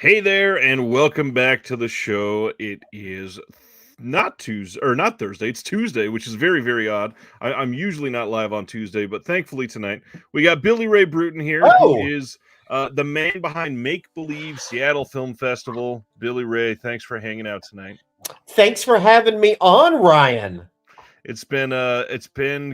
Hey there, and welcome back to the show. It is not Tuesday or not Thursday. It's Tuesday, which is very, very odd. I'm usually not live on Tuesday, but thankfully tonight we got Billy Ray Brewton here, who Oh, is the man behind Make Believe Seattle Film Festival. Billy Ray, thanks for hanging out tonight. thanks for having me on, Ryan. It's been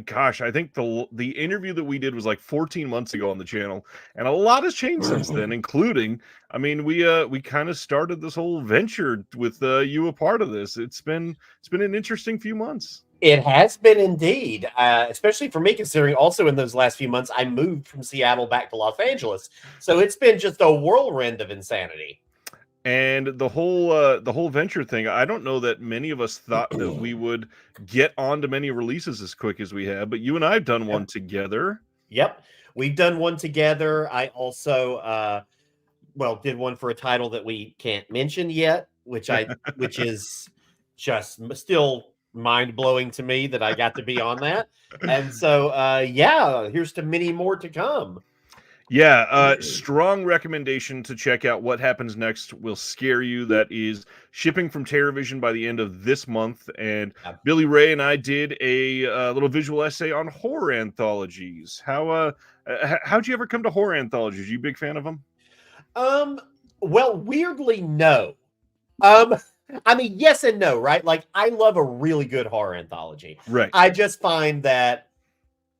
gosh, I think the interview that we did was like 14 months ago on the channel, and a lot has changed since then, including we kind of started this whole venture with you a part of this. It's been an interesting few months. It has been indeed, especially for me, considering also in those last few months I moved from Seattle back to Los Angeles. So it's been just a whirlwind of insanity. And the whole venture thing, I don't know that many of us thought that we would get onto many releases as quick as we have, but you and I have done one Yep. together. Yep. We've done one together. I also, did one for a title that we can't mention yet, which is just still mind blowing to me that I got to be on that. And so, here's to many more to come. Yeah, strong recommendation to check out What Happens Next Will Scare You. That is shipping from TerraVision by the end of this month. And Billy Ray and I did a little visual essay on horror anthologies. How'd you ever come to horror anthologies? You a big fan of them? Um, weirdly, no. Um, I mean, yes and no, right? Like, I love a really good horror anthology. Right, I just find that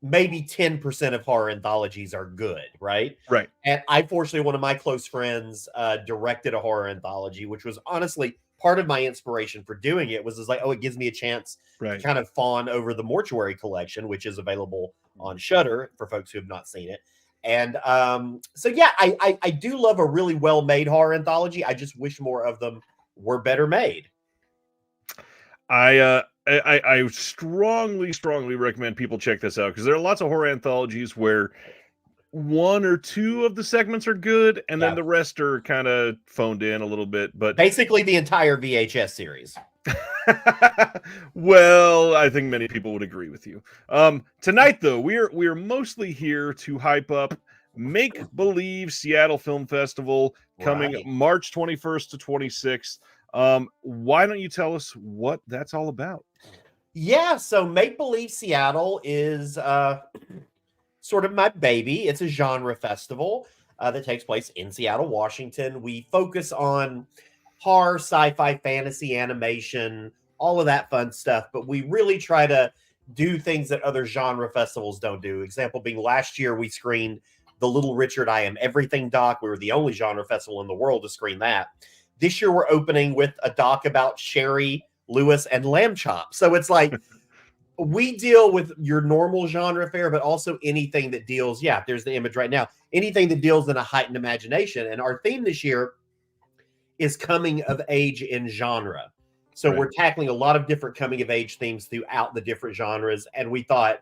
maybe 10% of horror anthologies are good, right? right, And I, fortunately, one of my close friends directed a horror anthology, which was honestly part of my inspiration for doing it. Was like, oh, it gives me a chance to right. kind of fawn over the Mortuary collection, which is available on Shudder for folks who have not seen it. And I do love a really well made horror anthology. I just wish more of them were better made. I strongly, strongly recommend people check this out because there are lots of horror anthologies where one or two of the segments are good, and then Yeah, the rest are kind of phoned in a little bit. But basically the entire VHS series. well, I think many people would agree with you. Tonight, though, we're mostly here to hype up Make Believe Seattle Film Festival coming Right. March 21st to 26th. Why don't you tell us what that's all about? Yeah, so Make Believe Seattle is sort of my baby. It's a genre festival that takes place in Seattle, Washington. We focus on horror, sci-fi, fantasy, animation, all of that fun stuff, but we really try to do things that other genre festivals don't do. Example being last year we screened the Little Richard I Am Everything doc. We were the only genre festival in the world to screen that. This year we're opening with a doc about Sherry Lewis and Lamb Chop. So it's like we deal with your normal genre fare, but also anything that deals, yeah, there's the image right now, anything that deals in a heightened imagination. And our theme this year is coming of age in genre. So Right. we're tackling a lot of different coming of age themes throughout the different genres. And we thought,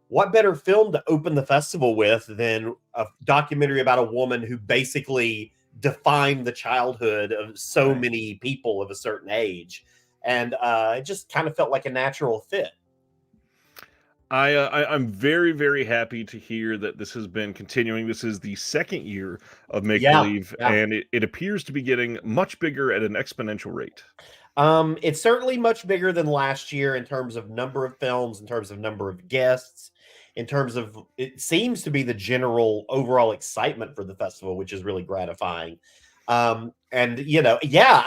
what better film to open the festival with than a documentary about a woman who basically defined the childhood of so Right. many people of a certain age? And it just kind of felt like a natural fit. I'm very, very happy to hear that this has been continuing. This is the second year of Make Yeah, Believe, yeah. and it appears to be getting much bigger at an exponential rate. It's certainly much bigger than last year in terms of number of films, in terms of number of guests, in terms of it seems to be the general overall excitement for the festival, which is really gratifying. I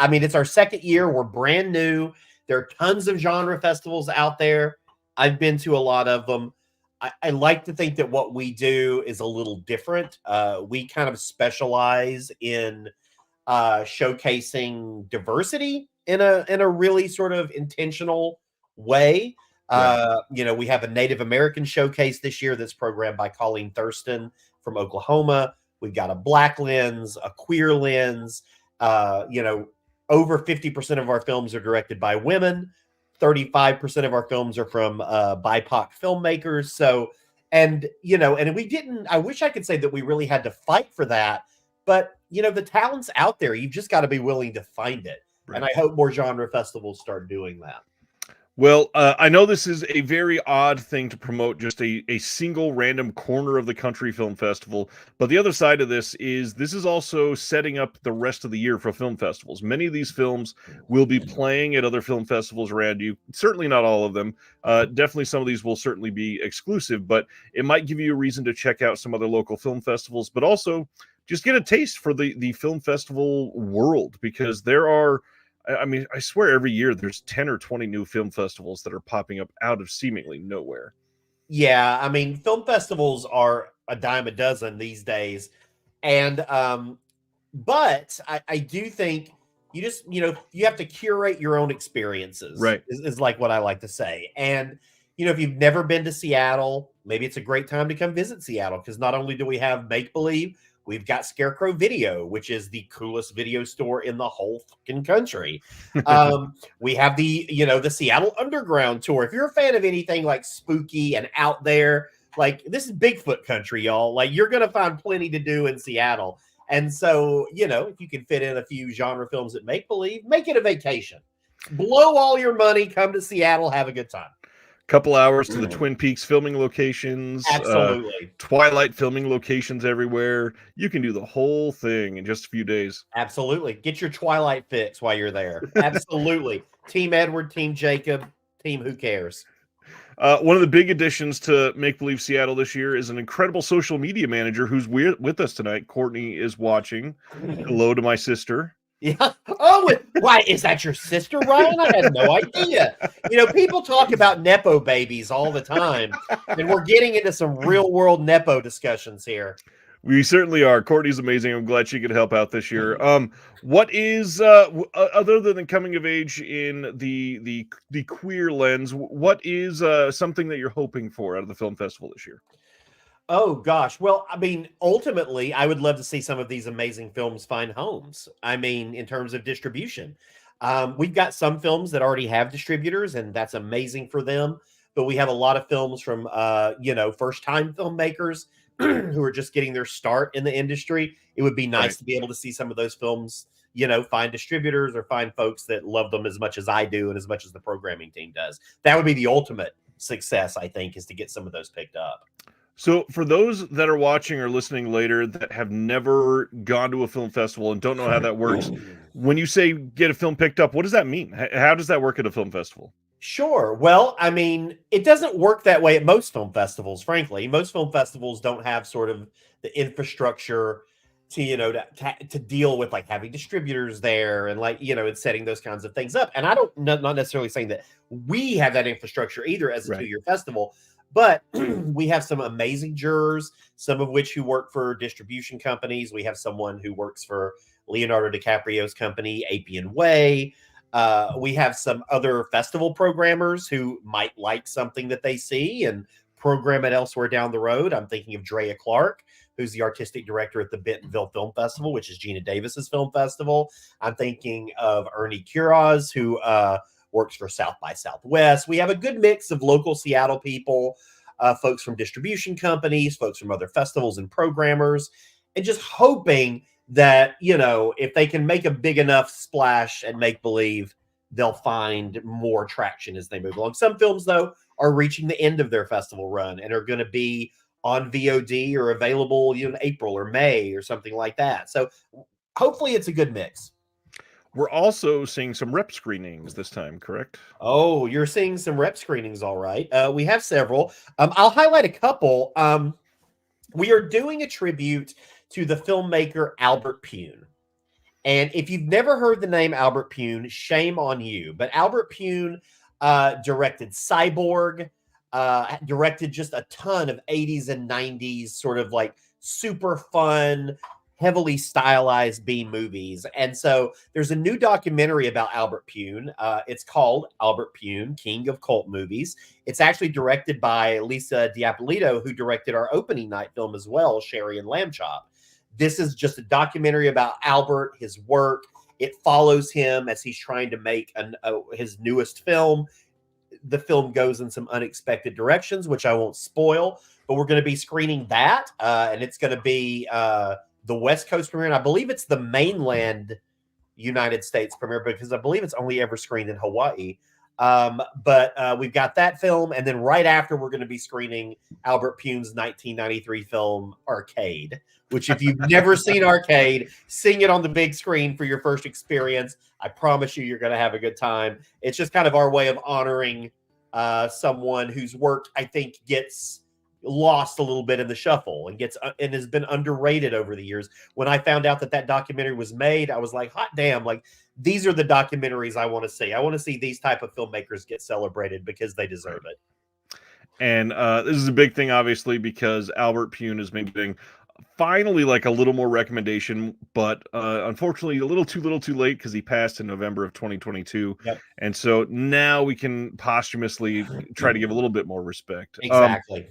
mean, it's our second year. We're brand new. There are tons of genre festivals out there. I've been to a lot of them. I like to think that what we do is a little different. We kind of specialize in showcasing diversity in a really sort of intentional way. Right. We have a Native American showcase this year that's programmed by Colleen Thurston from Oklahoma. We've got a Black lens, a queer lens. Over 50% of our films are directed by women. 35% of our films are from BIPOC filmmakers. So, and we didn't, I wish I could say that we really had to fight for that, but the talent's out there. You've just got to be willing to find it. And Right. I hope more genre festivals start doing that. Well, I know this is a very odd thing to promote, just a single random corner of the country film festival. But the other side of this is also setting up the rest of the year for film festivals. Many of these films will be playing at other film festivals around you. Certainly not all of them. Definitely some of these will certainly be exclusive, but it might give you a reason to check out some other local film festivals, but also just get a taste for the film festival world, because there are, I mean, I swear every year there's 10 or 20 new film festivals that are popping up out of seemingly nowhere. Yeah, I mean, film festivals are a dime a dozen these days. And but I do think you just, you have to curate your own experiences, Right. is like what I like to say. And if you've never been to Seattle, maybe it's a great time to come visit Seattle, because not only do we have Make Believe, we've got Scarecrow Video, which is the coolest video store in the whole fucking country. We have the Seattle Underground tour. If you're a fan of anything like spooky and out there, like, this is Bigfoot country, y'all. Like, you're gonna find plenty to do in Seattle. And so, if you can fit in a few genre films that Make Believe, make it a vacation. Blow all your money, come to Seattle, have a good time. Couple hours to the Twin Peaks filming locations, Absolutely. Twilight filming locations everywhere. You can do the whole thing in just a few days. Absolutely. Get your Twilight fix while you're there. Absolutely. Team Edward, Team Jacob, Team Who Cares? One of the big additions to Make Believe Seattle this year is an incredible social media manager who's with us tonight. Courtney is watching. Hello to my sister. Yeah. Oh, why is that your sister, Ryan? I had no idea. People talk about Nepo babies all the time, and we're getting into some real world Nepo discussions here. We certainly are. Courtney's amazing. I'm glad she could help out this year. What is other than coming of age in the queer lens? What is something that you're hoping for out of the film festival this year? Oh gosh. Well, I mean, ultimately, I would love to see some of these amazing films find homes. I mean, in terms of distribution, we've got some films that already have distributors, and that's amazing for them. But we have a lot of films from, first time filmmakers who are just getting their start in the industry. It would be nice to be able to see some of those films, find distributors or find folks that love them as much as I do and as much as the programming team does. That would be the ultimate success, I think, is to get some of those picked up. So, for those that are watching or listening later that have never gone to a film festival and don't know how that works, when you say get a film picked up, what does that mean? How does that work at a film festival? Sure. Well, I mean, it doesn't work that way at most film festivals, frankly. Most film festivals don't have sort of the infrastructure to, to deal with, like, having distributors there and, like, and setting those kinds of things up. And I don't, not necessarily saying that we have that infrastructure either as a Right. 2-year festival, but we have some amazing jurors, some of which who work for distribution companies. We have someone who works for Leonardo DiCaprio's company, Appian Way. We have some other festival programmers who might like something that they see and program it elsewhere down the road. I'm thinking of Drea Clark, who's the artistic director at the Bentonville Film Festival, which is Gina Davis's film festival. I'm thinking of Ernie Kuraz, who works for South by Southwest. We have a good mix of local Seattle people, folks from distribution companies, folks from other festivals and programmers, and just hoping that, if they can make a big enough splash and Make Believe, they'll find more traction as they move along. Some films, though, are reaching the end of their festival run and are going to be on VOD or available, in April or May or something like that. So hopefully it's a good mix. We're also seeing some rep screenings this time, correct? Oh, you're seeing some rep screenings, all right. We have several. I'll highlight a couple. We are doing a tribute to the filmmaker Albert Pune. And if you've never heard the name Albert Pune, shame on you. But Albert Pune directed Cyborg, directed just a ton of 80s and 90s sort of like super fun, heavily stylized B movies. And so there's a new documentary about Albert Pune. It's called Albert Pune, King of Cult Movies. It's actually directed by Lisa Diapolito, who directed our opening night film as well, Sherry and Lamb Chop. This is just a documentary about Albert, his work. It follows him as he's trying to make his newest film. The film goes in some unexpected directions, which I won't spoil, but we're going to be screening that. And it's going to be the West Coast premiere. And I believe it's the mainland United States premiere, because I believe it's only ever screened in Hawaii. But we've got that film, and then right after we're going to be screening Albert Pune's 1993 film Arcade, which if you've never seen Arcade, seeing it on the big screen for your first experience, I promise you're going to have a good time. It's just kind of our way of honoring someone whose work I think gets lost a little bit in the shuffle and and has been underrated over the years. When I found out that documentary was made, I was like, hot damn, like these are the documentaries I want to see. I want to see these type of filmmakers get celebrated because they deserve it. And this is a big thing, obviously, because Albert Pune has been getting finally like a little more recommendation, but unfortunately a little too late because he passed in November of 2022. Yep. And so now we can posthumously try to give a little bit more respect. Exactly.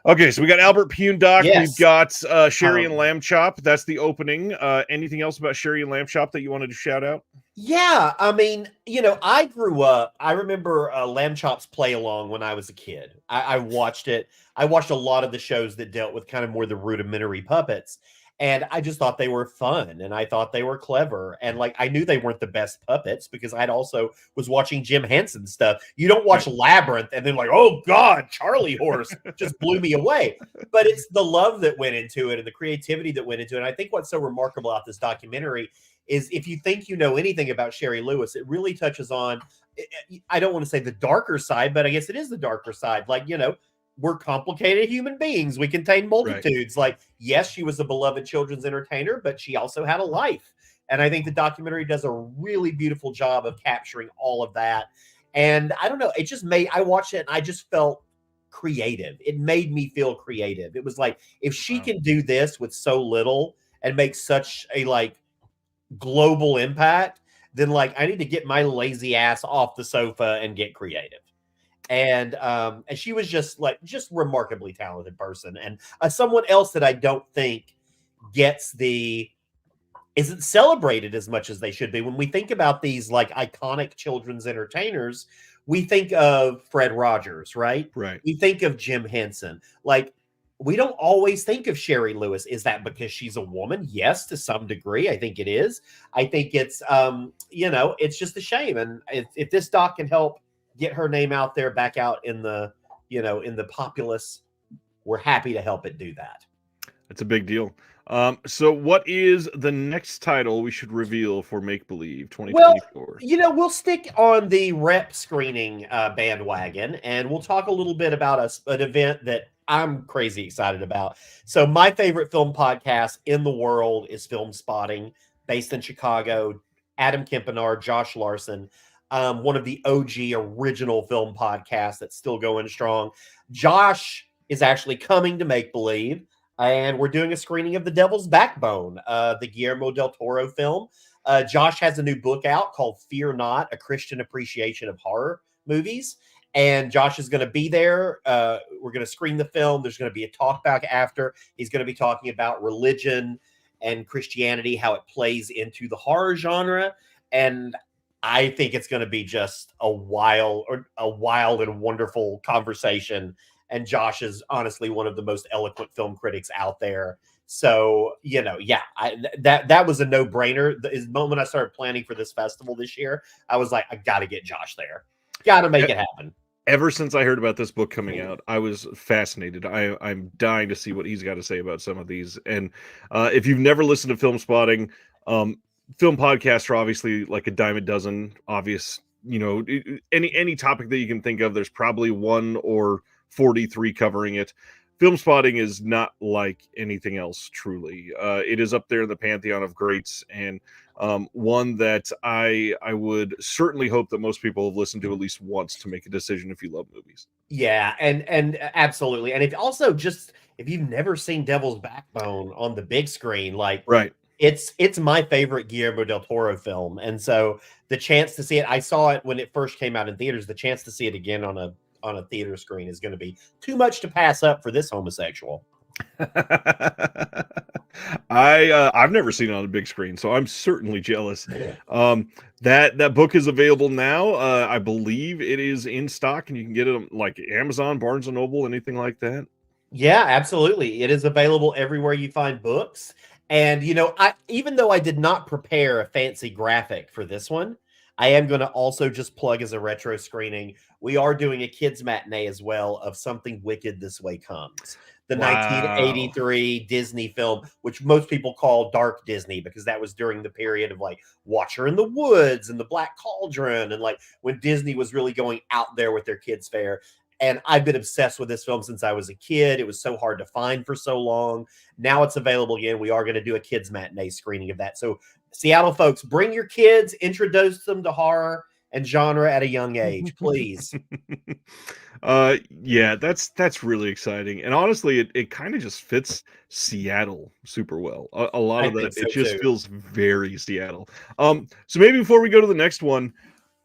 Okay, so we got Albert Pune doc. Yes. We've got Sherry and Lamb Chop. That's the opening. Anything else about Sherry and Lamb Chop that you wanted to shout out? Yeah, I mean, I grew up. I remember Lamb Chop's play along when I was a kid. I watched it. I watched a lot of the shows that dealt with kind of more the rudimentary puppets, and I just thought they were fun, and I thought they were clever, and like I knew they weren't the best puppets because I'd also was watching Jim Henson stuff. You don't watch Labyrinth and then like, oh God, Charlie Horse just blew me away. But it's the love that went into it and the creativity that went into it. And I think what's so remarkable about this documentary is if you think you know anything about Sherry Lewis, it really touches on, I don't want to say the darker side, but I guess it is the darker side. Like, we're complicated human beings. We contain multitudes. Right. Like, yes, she was a beloved children's entertainer, but she also had a life. And I think the documentary does a really beautiful job of capturing all of that. And I don't know, it just I watched it and I just felt creative. It made me feel creative. It was like, if she can do this with so little and make such a global impact, then I need to get my lazy ass off the sofa and get creative. And she was just remarkably talented person, and someone else that I don't think isn't celebrated as much as they should be. When we think about these iconic children's entertainers, we think of Fred Rogers, right? Right. We think of Jim Henson. We don't always think of Sherry Lewis. Is that because she's a woman? Yes, to some degree. I think it is. I think it's, it's just a shame. And if this doc can help get her name out there, back out in the, in the populace, we're happy to help it do that. That's a big deal. So what is the next title we should reveal for Make Believe 2024? Well, we'll stick on the rep screening bandwagon, and we'll talk a little bit about an event that I'm crazy excited about. So my favorite film podcast in the world is Film Spotting, based in Chicago. Adam Kempenaar, Josh Larson, one of the OG original film podcasts that's still going strong. Josh is actually coming to Make Believe, and we're doing a screening of The Devil's Backbone, the Guillermo del Toro film. Josh has a new book out called Fear Not, A Christian Appreciation of Horror Movies. And Josh is going to be there. We're going to screen the film. There's going to be a talk back after. He's going to be talking about religion and Christianity, how it plays into the horror genre. And I think it's going to be just a wild and wonderful conversation. And Josh is honestly one of the most eloquent film critics out there. So, that was a no-brainer. The moment I started planning for this festival this year, I was like, I got to get Josh there. Got to make it happen. Ever since I heard about this book coming out, I was fascinated. I'm dying to see what he's got to say about some of these. And if you've never listened to Film Spotting, film podcasts are obviously like a dime a dozen. Obvious, any topic that you can think of, there's probably one or 43 covering it. Film Spotting is not like anything else, truly. It is up there in the pantheon of greats, and one that I would certainly hope that most people have listened to at least once to make a decision if you love movies. Yeah, and absolutely. And if you've never seen Devil's Backbone on the big screen, right. It's my favorite Guillermo del Toro film. And so the chance to see it, I saw it when it first came out in theaters. The chance to see it again on a theater screen is going to be too much to pass up for this homosexual. I've never seen it on a big screen, so I'm certainly jealous. That book is available now. I believe it is in stock, and you can get it on like Amazon, Barnes and Noble, anything like that. Yeah, absolutely. It is available everywhere you find books. And even though I did not prepare a fancy graphic for this one, I am going to also just plug as a retro screening. We are doing a kids matinee as well of Something Wicked This Way Comes, the Wow. 1983 Disney film, which most people call dark Disney because that was during the period of like Watcher in the Woods and the Black Cauldron, and like when Disney was really going out there with their kids fare. And I've been obsessed with this film since I was a kid. It was so hard to find for so long. Now it's available again. We are going to do a kids matinee screening of that. So Seattle folks, bring your kids, introduce them to horror and genre at a young age, please. Yeah, that's really exciting. And honestly, it kind of just fits Seattle super well. A lot of that, it just feels very Seattle. So maybe before we go to the next one,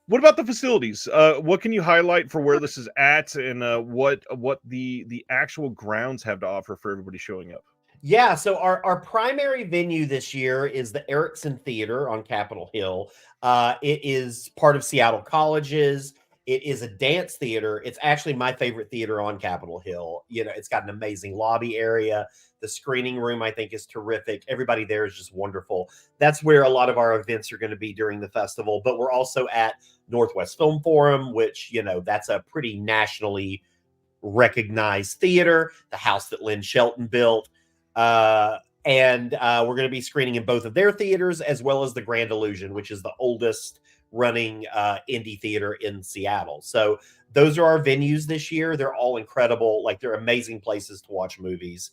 what about the facilities? What can you highlight for where this is at, and what the actual grounds have to offer for everybody showing up? Yeah, so our primary venue this year is the Erickson Theater on Capitol Hill. It is part of Seattle Colleges. It is a dance theater. It's actually my favorite theater on Capitol Hill. You know, it's got an amazing lobby area. The screening room, I think, is terrific. Everybody there is just wonderful. That's where a lot of our events are going to be during the festival. But we're also at Northwest Film Forum, which, you know, that's a pretty nationally recognized theater, the house that Lynn Shelton built. And we're going to be screening in both of their theaters, as well as the Grand Illusion, which is the oldest running indie theater in Seattle. So those are our venues this year. They're all incredible. Like, they're amazing places to watch movies.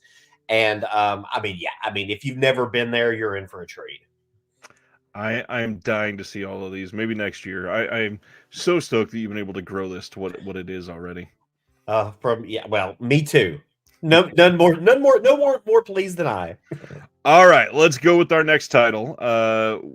And I mean, if you've never been there, you're in for a treat. I'm dying to see all of these. Maybe next year. I'm so stoked that you've been able to grow this to what it is already. Well, me too. None more pleased than I. All right, let's go with our next title.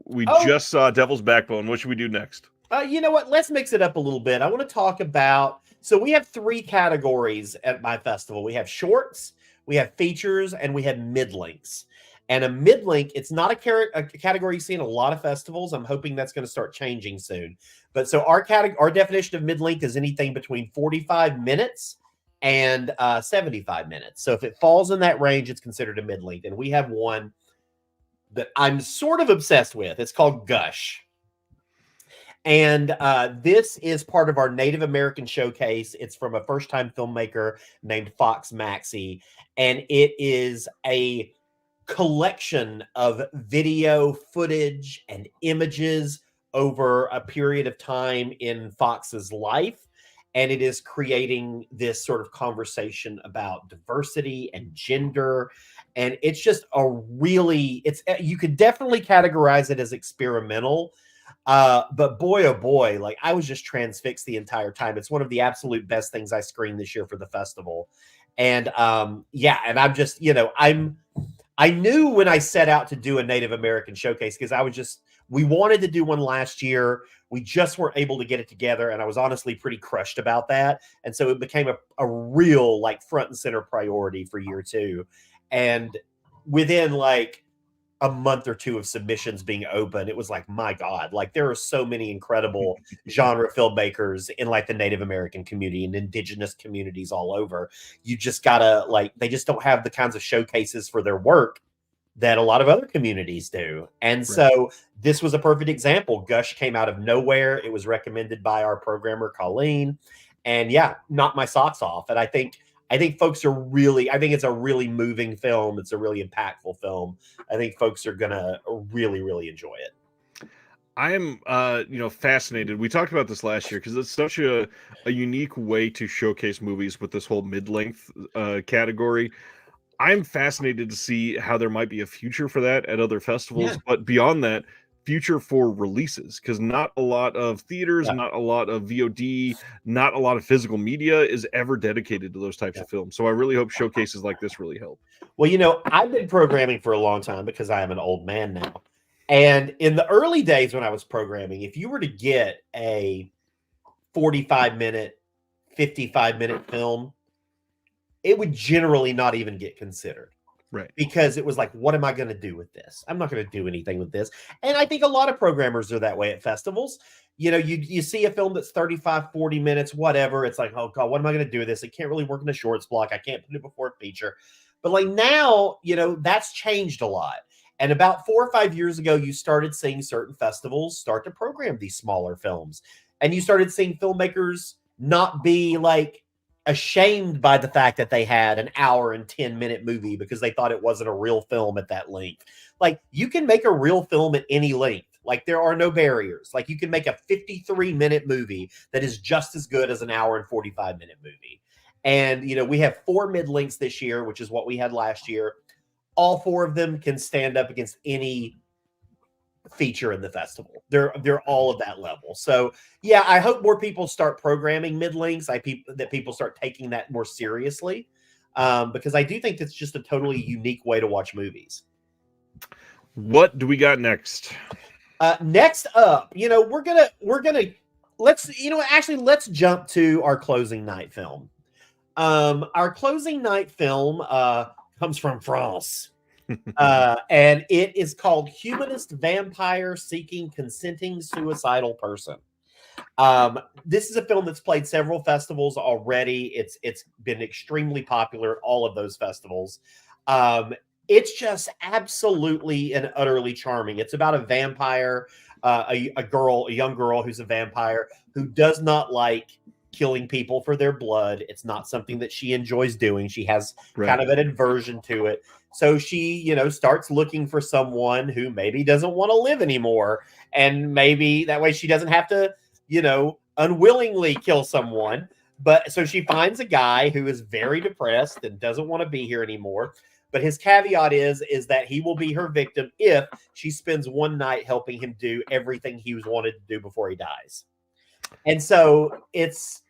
We just saw Devil's Backbone. What should we do next? You know what? Let's mix it up a little bit. I want to talk about. So we have 3 categories at my festival. We have shorts, we have features, and we have mid-lengths. And a mid-length, it's not a category you see in a lot of festivals. I'm hoping that's going to start changing soon. But so our definition of mid-length is anything between 45 minutes and 75 minutes. So if it falls in that range, it's considered a mid-length. And we have one that I'm sort of obsessed with. It's called Gush. And this is part of our Native American showcase. It's from a first-time filmmaker named Fox Maxey. And it is a collection of video footage and images over a period of time in Fox's life. And it is creating this sort of conversation about diversity and gender. And it's just you could definitely categorize it as experimental. But boy, oh boy, like I was just transfixed the entire time. It's one of the absolute best things I screened this year for the festival. And and I'm just, I knew when I set out to do a Native American showcase, because we wanted to do one last year. We just weren't able to get it together. And I was honestly pretty crushed about that. And so it became a real like front and center priority for year 2. And within like a month or 2 of submissions being open, it was like, my God, like there are so many incredible genre filmmakers in like the Native American community and indigenous communities all over. You just gotta they just don't have the kinds of showcases for their work that a lot of other communities do. And so this was a perfect example. Gush came out of nowhere. It was recommended by our programmer, Colleen, and knocked my socks off. And I think folks are I think it's a really moving film. It's a really impactful film. I think folks are gonna really, really enjoy it. I am, fascinated. We talked about this last year because it's such a unique way to showcase movies with this whole mid-length category. I'm fascinated to see how there might be a future for that at other festivals, but beyond that, future for releases, because not a lot of theaters, not a lot of VOD, not a lot of physical media is ever dedicated to those types of films. So I really hope showcases like this really help. Well, I've been programming for a long time because I am an old man now. And in the early days when I was programming, if you were to get a 45-minute, 55-minute film, it would generally not even get considered. Right. Because it was like, what am I going to do with this? I'm not going to do anything with this. And I think a lot of programmers are that way at festivals. You see a film that's 35, 40 minutes, whatever. It's like, oh God, what am I going to do with this? It can't really work in the shorts block. I can't put it before a feature. But like now, that's changed a lot. And about 4 or 5 years ago, you started seeing certain festivals start to program these smaller films. And you started seeing filmmakers not be like ashamed by the fact that they had an hour and 10-minute movie because they thought it wasn't a real film at that length. Like, you can make a real film at any length. Like, there are no barriers. Like, you can make a 53-minute movie that is just as good as an hour and 45-minute movie. And, we have 4 mid-lengths this year, which is what we had last year. All 4 of them can stand up against any feature in the festival. They're all of that level. So yeah, I hope more people start programming mid-lengths. That people start taking that more seriously, because I do think it's just a totally unique way to watch movies. What do we got next? Next up, we're gonna let's jump to our closing night film. Our closing night film comes from France. And it is called Humanist Vampire Seeking Consenting Suicidal Person. This is a film that's played several festivals already. It's been extremely popular at all of those festivals. It's just absolutely and utterly charming. It's about a vampire, a young girl who's a vampire who does not like killing people for their blood. It's not something that she enjoys doing. She has kind of an aversion to it. So she, starts looking for someone who maybe doesn't want to live anymore. And maybe that way she doesn't have to, unwillingly kill someone. But so she finds a guy who is very depressed and doesn't want to be here anymore. But his caveat is that he will be her victim if she spends one night helping him do everything he was wanted to do before he dies. And so it's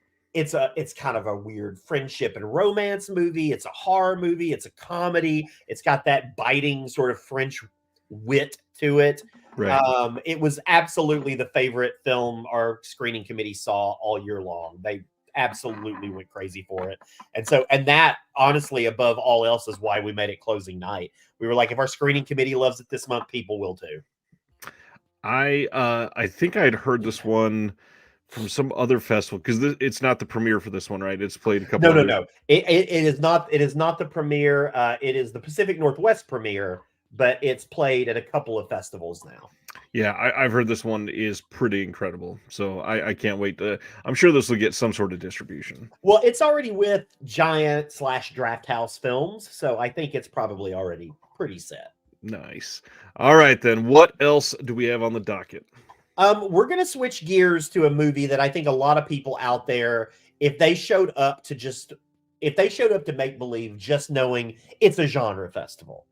kind of a weird friendship and romance movie. It's a horror movie. It's a comedy. It's got that biting sort of French wit to it. Right. It was absolutely the favorite film our screening committee saw all year long. They absolutely went crazy for it. And that honestly, above all else, is why we made it closing night. We were like, if our screening committee loves it this month, people will too. I think I had heard this one from some other festival, because it's not the premiere for this one, right? It's played a couple. No. It is not. It is not the premiere. It is the Pacific Northwest premiere, but it's played at a couple of festivals now. Yeah, I've heard this one is pretty incredible. So I can't wait to. I'm sure this will get some sort of distribution. Well, it's already with Giant/Draft House Films, so I think it's probably already pretty set. Nice. All right, then. What else do we have on the docket? We're going to switch gears to a movie that I think a lot of people out there, if they showed up to make believe just knowing it's a genre festival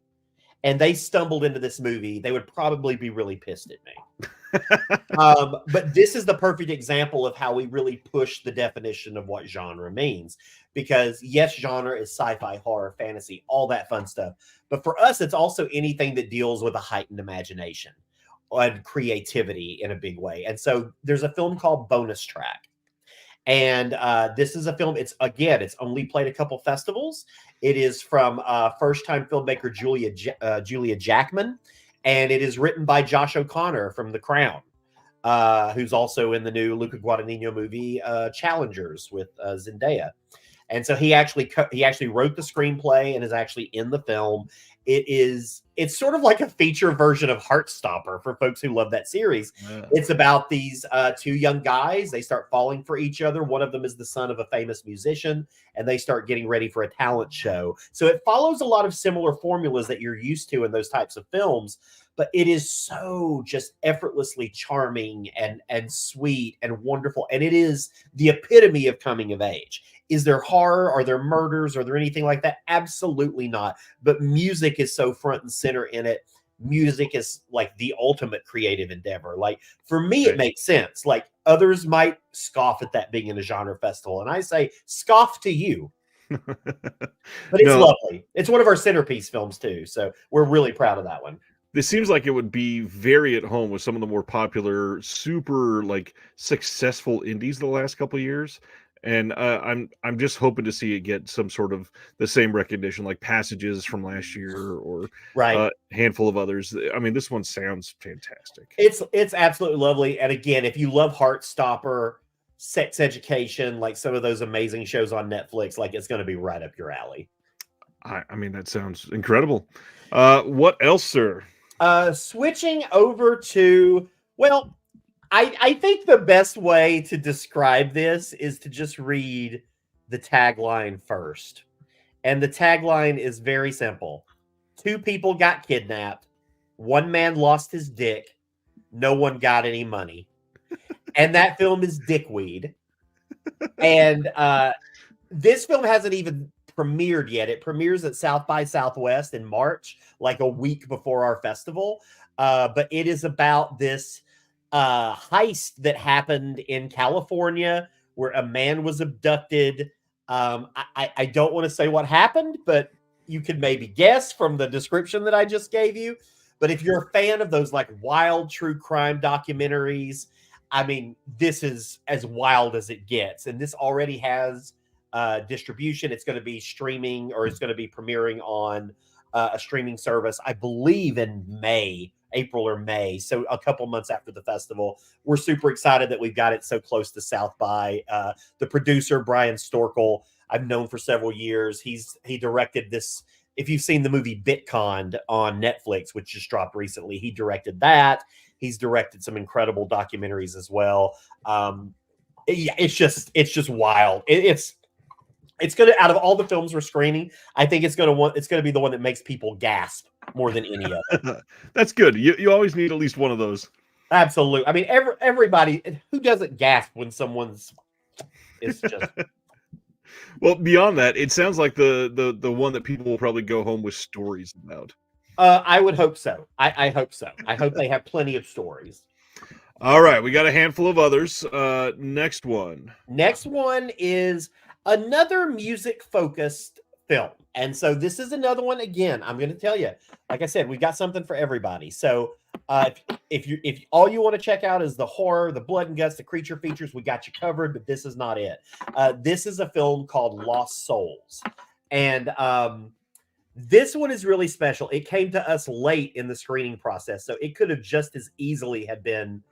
and they stumbled into this movie, they would probably be really pissed at me. But this is the perfect example of how we really push the definition of what genre means. Because yes, genre is sci-fi, horror, fantasy, all that fun stuff. But for us, it's also anything that deals with a heightened imagination and creativity in a big way. And so there's a film called Bonus Track. And this is a film, it's only played a couple festivals. It is from first-time filmmaker Julia Jackman, and it is written by Josh O'Connor from The Crown, who's also in the new Luca Guadagnino movie Challengers with Zendaya. And so he actually wrote the screenplay and is actually in the film. It's sort of like a feature version of Heartstopper for folks who love that series. Yeah. It's about these 2 young guys. They start falling for each other. One of them is the son of a famous musician, and they start getting ready for a talent show. So it follows a lot of similar formulas that you're used to in those types of films, but it is so just effortlessly charming and sweet and wonderful. And it is the epitome of coming of age. Is there horror? Are there murders? Are there anything like that? Absolutely not. But music is so front and center in it. Music is like the ultimate creative endeavor. Like, for me, it makes sense. Like, others might scoff at that being in a genre festival. And I say, scoff to you. But it's lovely. It's one of our centerpiece films too. So we're really proud of that one. This seems like it would be very at home with some of the more popular, super successful indies the last couple of years. And I'm just hoping to see it get some sort of the same recognition, like Passages from last year, or a handful of others. I mean, this one sounds fantastic. It's absolutely lovely. And again, if you love Heartstopper, Sex Education, like some of those amazing shows on Netflix, like, it's going to be right up your alley. I mean, that sounds incredible. What else, sir? Switching over to, well, I think the best way to describe this is to just read the tagline first. And the tagline is very simple. Two people got kidnapped. One man lost his dick. No one got any money. And that film is Dickweed. And this film hasn't even premiered yet. It premieres at South by Southwest in March, like a week before our festival. But it is about this heist that happened in California where a man was abducted. I don't want to say what happened, but you can maybe guess from the description that I just gave you. But if you're a fan of those like wild true crime documentaries, I mean, this is as wild as it gets. And this already has distribution. It's going to be streaming, or it's going to be premiering on a streaming service, I believe in April or May. So a couple months after the festival. We're super excited that we've got it so close to South by. The producer, Brian Storkel, I've known for several years. He directed this. If you've seen the movie Bitcon on Netflix, which just dropped recently, he directed that. He's directed some incredible documentaries as well. Yeah, it's just wild. It's gonna, out of all the films we're screening, I think it's gonna be the one that makes people gasp more than any of it. That's good. You always need at least one of those. Absolutely. I mean, everybody who doesn't gasp when someone's, it's just. Well, beyond that, it sounds like the one that people will probably go home with stories about. I would hope so. I hope so. I hope they have plenty of stories. All right, we got a handful of others. Next one. Next one is another music-focused film. And so this is another one. Again, I'm going to tell you, like I said, we've got something for everybody. So if all you want to check out is the horror, the blood and guts, the creature features, we got you covered, but this is not it. This is a film called Lost Souls. And this one is really special. It came to us late in the screening process, so it could have just as easily have been,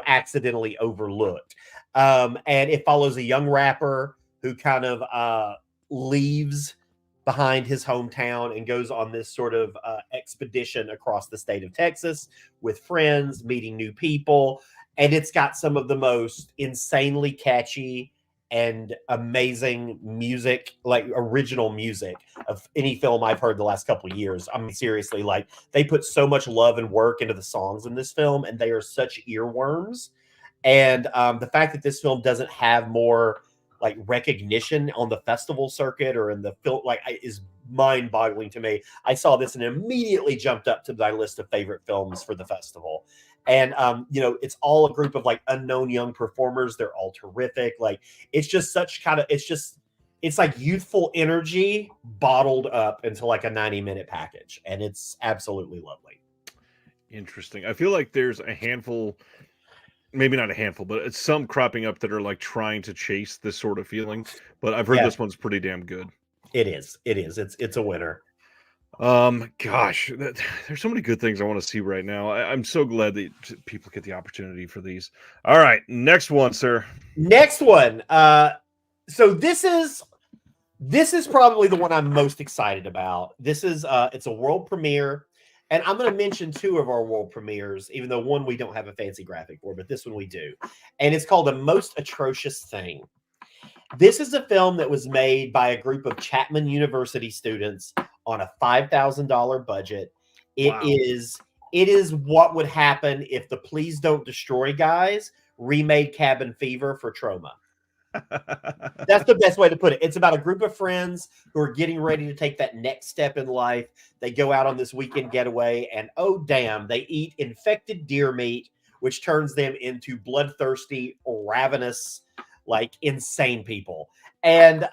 accidentally overlooked. And it follows a young rapper who kind of leaves behind his hometown and goes on this sort of expedition across the state of Texas with friends, meeting new people. And it's got some of the most insanely catchy and amazing music, like original music of any film I've heard the last couple of years. I mean, seriously, like they put so much love and work into the songs in this film, and they are such earworms. And the fact that this film doesn't have more like recognition on the festival circuit or in the film, is mind-boggling to me. I saw this and immediately jumped up to my list of favorite films for the festival. And it's all a group of like unknown young performers. They're all terrific. Like it's just it's like youthful energy bottled up into like a 90-minute package, and it's absolutely lovely. Interesting. I feel like there's a handful, maybe not a handful, but it's some cropping up that are like trying to chase this sort of feeling. But I've heard this one's pretty damn good. It is. It's a winner. Gosh, there's so many good things I want to see right now. I'm so glad that people get the opportunity for these. All right, next one, sir. Next one. So this is probably the one I'm most excited about. This is it's a world premiere. And I'm going to mention two of our world premieres, even though one we don't have a fancy graphic for, but this one we do. And it's called The Most Atrocious Thing. This is a film that was made by a group of Chapman University students on a $5,000 budget. It is what would happen if the Please Don't Destroy guys remade Cabin Fever for Troma. That's the best way to put it. It's about a group of friends who are getting ready to take that next step in life. They go out on this weekend getaway, and oh damn, they eat infected deer meat, which turns them into bloodthirsty, ravenous, like insane people. And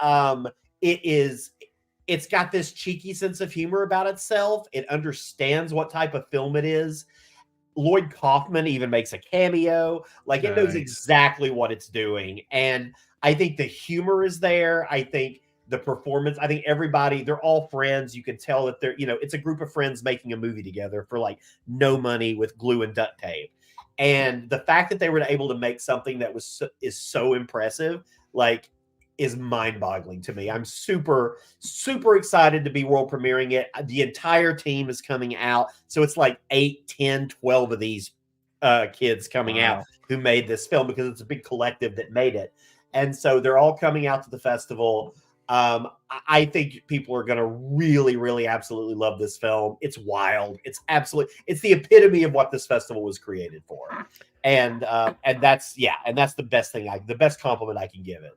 it's got this cheeky sense of humor about itself. It understands what type of film it is. Lloyd Kaufman even makes a cameo. Like it knows exactly what it's doing. And I think the humor is there. I think the performance, I think everybody, they're all friends. You can tell that they're, it's a group of friends making a movie together for like no money with glue and duct tape. And the fact that they were able to make something that is so impressive, like is mind-boggling to me. I'm super, super excited to be world premiering it. The entire team is coming out. So it's like 8, 10, 12 of these kids coming out who made this film, because it's a big collective that made it. And so they're all coming out to the festival. I think people are going to really, really, absolutely love this film. It's wild. It's the epitome of what this festival was created for. And that's the best thing, the best compliment I can give it.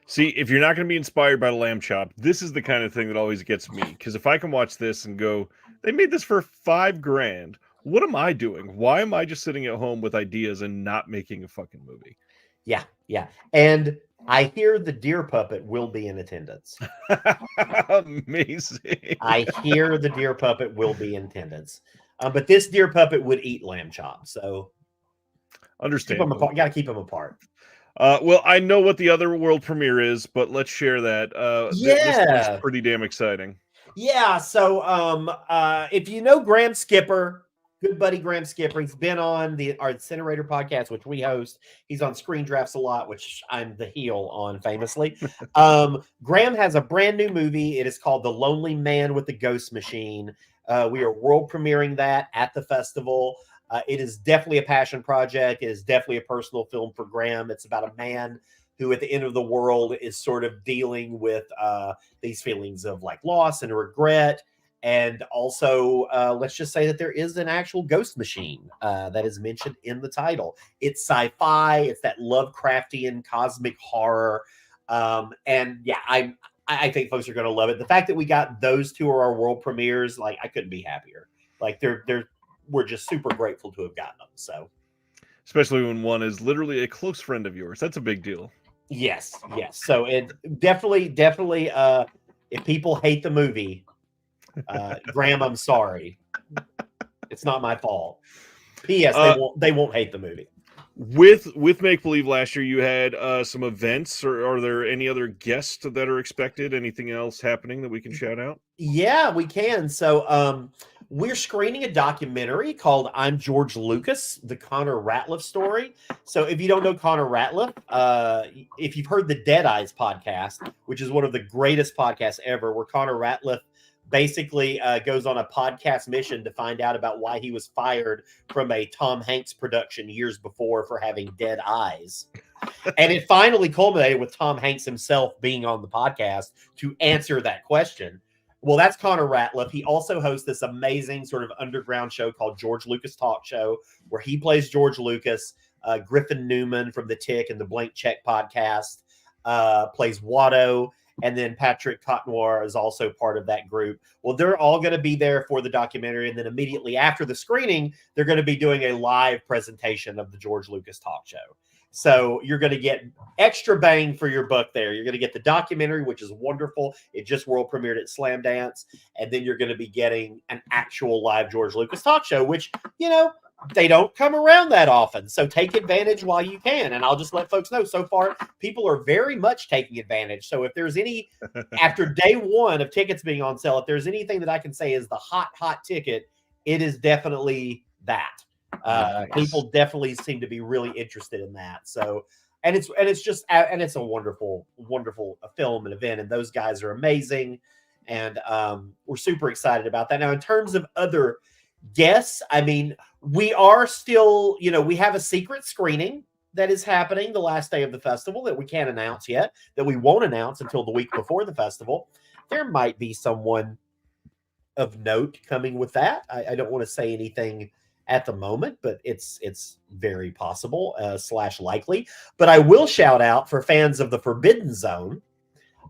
See, if you're not going to be inspired by Lamb Chop, this is the kind of thing that always gets me. Because if I can watch this and go, they made this for $5,000. What am I doing? Why am I just sitting at home with ideas and not making a fucking movie? Yeah, yeah. And I hear the deer puppet will be in attendance. Amazing. I hear the deer puppet will be in attendance. But this deer puppet would eat lamb chop. So understandable. Got to keep them apart. Well, I know what the other world premiere is, but let's share that. This one's pretty damn exciting. Yeah. So if you know Graham Skipper, good buddy Graham Skipper, he's been on our Incinerator podcast, which we host. He's on Screen Drafts a lot, which I'm the heel on famously. Graham has a brand new movie. It is called The Lonely Man with the Ghost Machine. We are world premiering that at the festival. It is definitely a passion project. It is definitely a personal film for Graham. It's about a man who at the end of the world is sort of dealing with these feelings of like loss and regret. And also, let's just say that there is an actual ghost machine that is mentioned in the title. It's sci-fi. It's that Lovecraftian cosmic horror. And yeah, I think folks are going to love it. The fact that we got those two are our world premieres, like I couldn't be happier. Like we're just super grateful to have gotten them. So, especially when one is literally a close friend of yours, that's a big deal. Yes. So it definitely. If people hate the movie, Graham, I'm sorry. It's not my fault. P.S. They won't hate the movie. With Make Believe last year, you had some events, or are there any other guests that are expected? Anything else happening that we can shout out? Yeah, we can. So we're screening a documentary called I'm George Lucas, the Connor Ratliff story. So if you don't know Connor Ratliff, if you've heard the Dead Eyes podcast, which is one of the greatest podcasts ever, where Connor Ratliff basically goes on a podcast mission to find out about why he was fired from a Tom Hanks production years before for having dead eyes. And it finally culminated with Tom Hanks himself being on the podcast to answer that question. Well, that's Connor Ratliff. He also hosts this amazing sort of underground show called George Lucas Talk Show, where he plays George Lucas. Griffin Newman from the Tick and the Blank Check podcast plays Watto. And then Patrick Cotnoir is also part of that group. Well, they're all going to be there for the documentary. And then immediately after the screening, they're going to be doing a live presentation of the George Lucas Talk Show. So you're going to get extra bang for your buck there. You're going to get the documentary, which is wonderful. It just world premiered at Slam Dance. And then you're going to be getting an actual live George Lucas Talk Show, which, they don't come around that often. So take advantage while you can. And I'll just let folks know, so far, people are very much taking advantage. So if there's any, after day one of tickets being on sale, if there's anything that I can say is the hot ticket, it is definitely that. Nice. People definitely seem to be really interested in that. So, and it's a wonderful film and event. And those guys are amazing. And we're super excited about that. Now, in terms of other guests, I mean, we are still, we have a secret screening that is happening the last day of the festival that we can't announce yet, that we won't announce until the week before the festival. There might be someone of note coming with that. I don't want to say anything at the moment, but it's very possible / likely. But I will shout out for fans of The Forbidden Zone,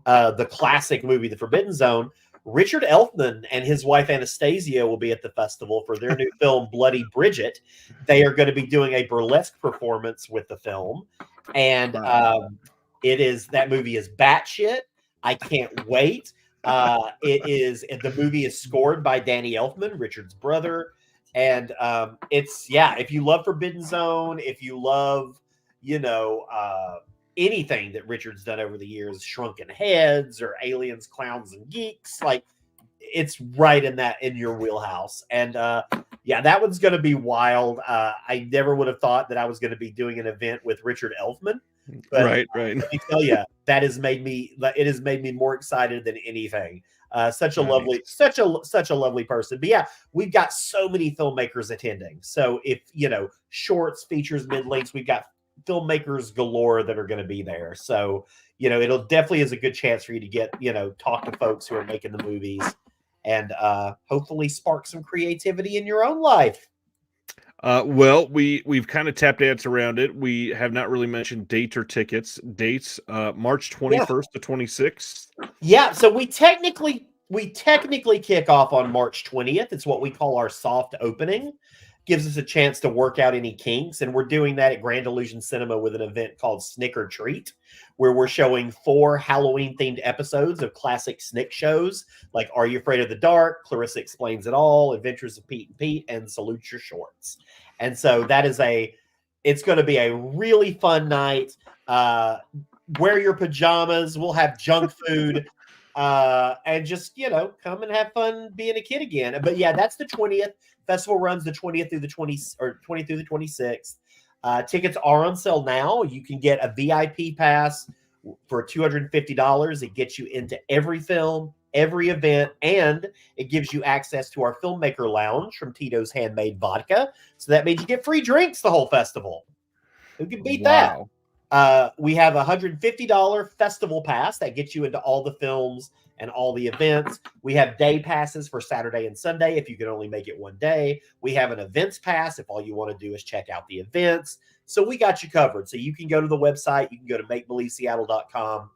the classic movie, The Forbidden Zone. Richard Elfman and his wife Anastasia will be at the festival for their new film, Bloody Bridget. They are going to be doing a burlesque performance with the film. And that movie is batshit. I can't wait. The movie is scored by Danny Elfman, Richard's brother. And if you love Forbidden Zone, if you love, anything that Richard's done over the years, Shrunken Heads or Aliens, Clowns, and Geeks, like it's right in your wheelhouse. And that one's going to be wild. I never would have thought that I was going to be doing an event with Richard Elfman. But Right, right. let me tell you, it has made me more excited than anything. Such a lovely, Nice. such a lovely person. But yeah, we've got so many filmmakers attending. So if shorts, features, mid lengths, we've got filmmakers galore that are going to be there. So it'll definitely is a good chance for you to get talk to folks who are making the movies, and hopefully spark some creativity in your own life. Well, we've kind of tap danced around it. We have not really mentioned dates or tickets. Dates, March Yeah. 21st to 26th. Yeah, so we technically kick off on March 20th. It's what we call our soft opening. Gives us a chance to work out any kinks, and we're doing that at Grand Illusion Cinema with an event called Snicker Treat, where we're showing 4 Halloween-themed episodes of classic Snick shows like Are You Afraid of the Dark, Clarissa Explains It All, Adventures of Pete and Pete, and Salute Your Shorts. And so it's going to be a really fun night. Wear your pajamas. We'll have junk food, and just come and have fun being a kid again. But yeah, that's the 20th. Festival runs the 20th through the 20th through the 26th. Tickets are on sale now. You can get a VIP pass for $250. It gets you into every film, every event, and it gives you access to our filmmaker lounge from Tito's Handmade Vodka. So that means you get free drinks the whole festival. Who can beat that? We have a $150 festival pass that gets you into all the films and all the events. We have day passes for Saturday and Sunday if you can only make it one day. We have an events pass if all you want to do is check out the events. So we got you covered. So you can go to the website. You can go to makebelieveseattle.com.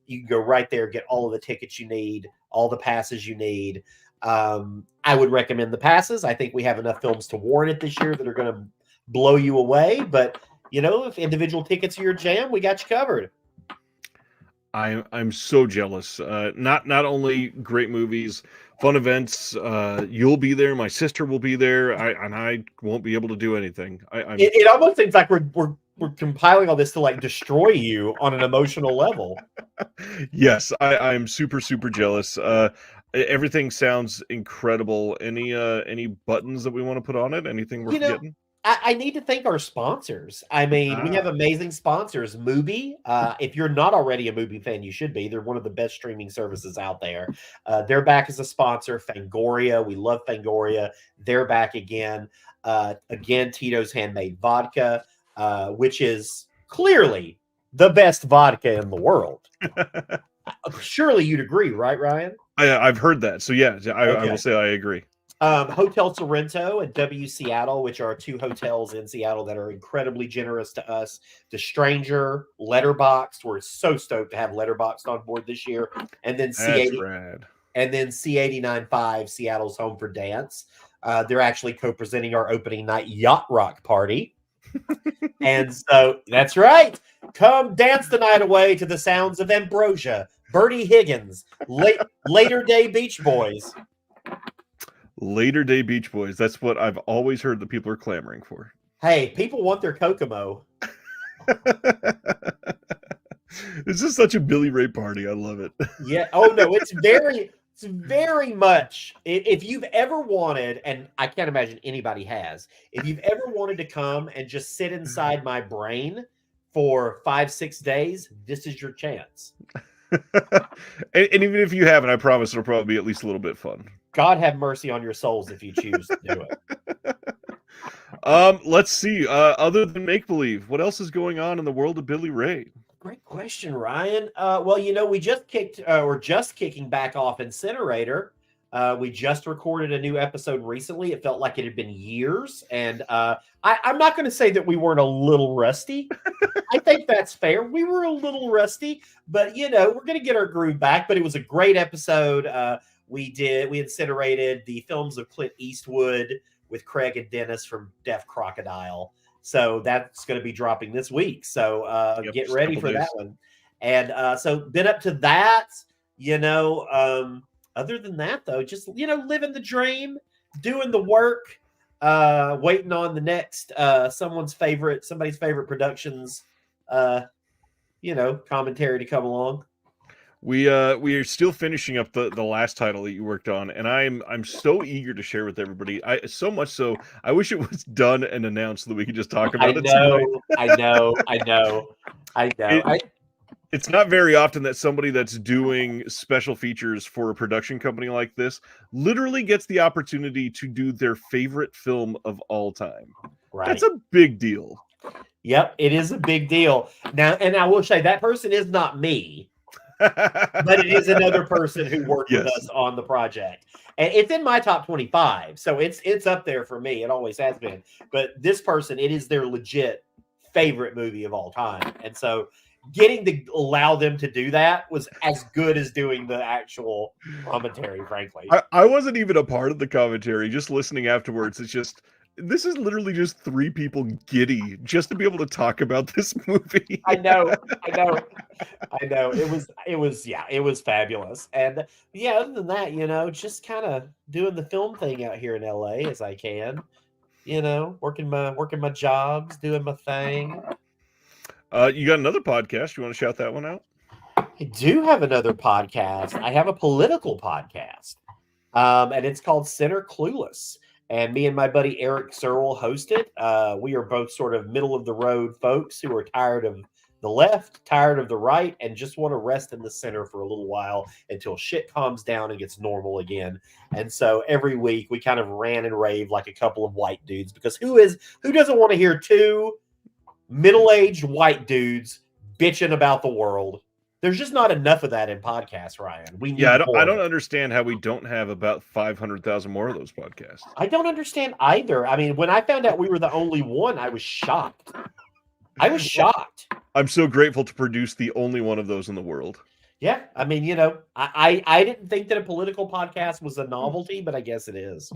You can go right there, get all of the tickets you need, all the passes you need. I would recommend the passes. I think we have enough films to warrant it this year that are going to blow you away. But if individual tickets are your jam, we got you covered. I'm so jealous. Not only great movies, fun events. You'll be there. My sister will be there. I won't be able to do anything. It almost seems like we're compiling all this to like destroy you on an emotional level. Yes, I'm super jealous. Everything sounds incredible. Any buttons that we want to put on it? Anything we're forgetting? I need to thank our sponsors. I mean, we have amazing sponsors. Mubi. If you're not already a Mubi fan, you should be. They're one of the best streaming services out there. They're back as a sponsor. Fangoria. We love Fangoria. They're back again. Again, Tito's Handmade Vodka, which is clearly the best vodka in the world. Surely you'd agree, right, Ryan? I've heard that. So yeah, I will say I agree. Hotel Sorrento and W Seattle, which are 2 hotels in Seattle that are incredibly generous to us. The Stranger, Letterboxd. We're so stoked to have Letterboxd on board this year. And then C80, and then C89.5, Seattle's Home for Dance. They're actually co-presenting our opening night yacht rock party. And so that's right. Come dance the night away to the sounds of Ambrosia, Bertie Higgins, Later Day Beach Boys. Later Day Beach Boys. That's what I've always heard that people are clamoring for. Hey, people want their Kokomo. This is such a Billy Ray party. I love it. Yeah. Oh no, it's very much. If you've ever wanted, and I can't imagine anybody has, if you've ever wanted to come and just sit inside my brain for 5-6 days, this is your chance. and even if you haven't, I promise it'll probably be at least a little bit fun. God have mercy on your souls if you choose to do it. Let's see. Other than make believe, what else is going on in the world of Billy Ray? Great question, Ryan. Well, we just we're just kicking back off Incinerator. We just recorded a new episode recently. It felt like it had been years, and I'm not going to say that we weren't a little rusty. I think that's fair. We were a little rusty, but we're going to get our groove back. But it was a great episode. We incinerated the films of Clint Eastwood with Craig and Dennis from Deaf Crocodile. So that's going to be dropping this week. So get ready for that one. And so been up to that, other than that though, just, living the dream, doing the work, waiting on the next, somebody's favorite productions, commentary to come along. We are still finishing up the last title that you worked on, and I'm so eager to share with everybody. So much so I wish it was done and announced so that we could just talk about it. I know. I know. It's not very often that somebody that's doing special features for a production company like this literally gets the opportunity to do their favorite film of all time. Right. That's a big deal. Yep, it is a big deal. Now, and I will say that person is not me, but it is another person who worked with us on the project. And it's in my top 25, so it's up there for me. It always has been. But this person, it is their legit favorite movie of all time. And so getting to allow them to do that was as good as doing the actual commentary, frankly. I wasn't even a part of the commentary, just listening afterwards. It's just, this is literally just three people giddy just to be able to talk about this movie. I know. It was fabulous. And yeah, other than that, just kind of doing the film thing out here in LA as I can. Working my jobs, doing my thing. You got another podcast. You want to shout that one out? I do have another podcast. I have a political podcast. And it's called Center Clueless. And me and my buddy Eric Searle host it. We are both sort of middle of the road folks who are tired of the left, tired of the right, and just want to rest in the center for a little while until shit calms down and gets normal again. And so every week we kind of ran and raved like a couple of white dudes, because who doesn't want to hear two middle-aged white dudes bitching about the world? There's just not enough of that in podcasts, Ryan. I don't understand how we don't have about 500,000 more of those podcasts. I don't understand either. I mean, when I found out we were the only one, I was shocked. I'm so grateful to produce the only one of those in the world. Yeah, I mean, I didn't think that a political podcast was a novelty, but I guess it is.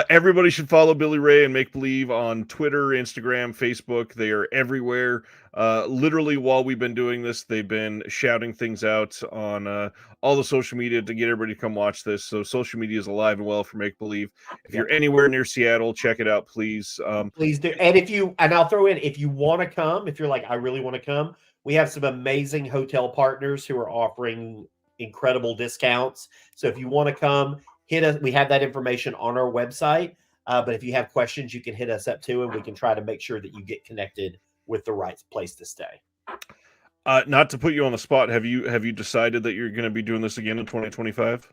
Everybody should follow Billy Ray and Make Believe on Twitter, Instagram, Facebook. They are everywhere. Literally, while we've been doing this, they've been shouting things out on all the social media to get everybody to come watch this. So social media is alive and well for Make Believe. If you're anywhere near Seattle, check it out, please. Please do. And I'll throw in, if you want to come, if you're like, I really want to come, we have some amazing hotel partners who are offering incredible discounts. So if you want to come, hit us. We have that information on our website. But if you have questions, you can hit us up too, and we can try to make sure that you get connected with the right place to stay. Not to put you on the spot, have you decided that you're going to be doing this again in 2025?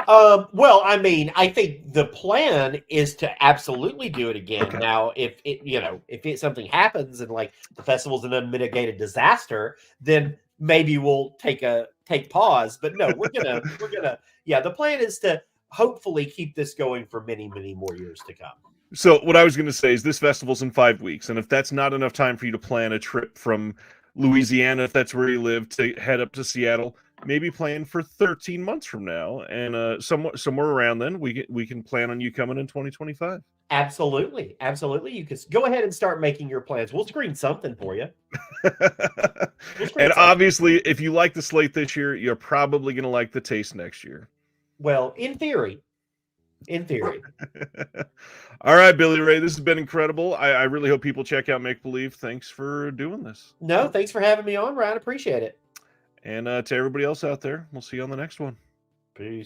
Well, I mean, I think the plan is to absolutely do it again. Okay. Now, if something happens and like the festival's an unmitigated disaster, then maybe we'll take pause. But no, we're gonna. Yeah, the plan is to hopefully keep this going for many, many more years to come. So what I was going to say is this festival's in 5 weeks, and if that's not enough time for you to plan a trip from Louisiana, if that's where you live, to head up to Seattle, maybe plan for 13 months from now, and somewhere around then we can plan on you coming in 2025. Absolutely. You can go ahead and start making your plans. We'll screen something for you. Obviously, if you like the slate this year, you're probably going to like the taste next year. Well, in theory. All right, Billy Ray, this has been incredible. I really hope people check out Make Believe. Thanks for doing this. No, thanks for having me on, Ryan. Appreciate it. And to everybody else out there, we'll see you on the next one. Peace.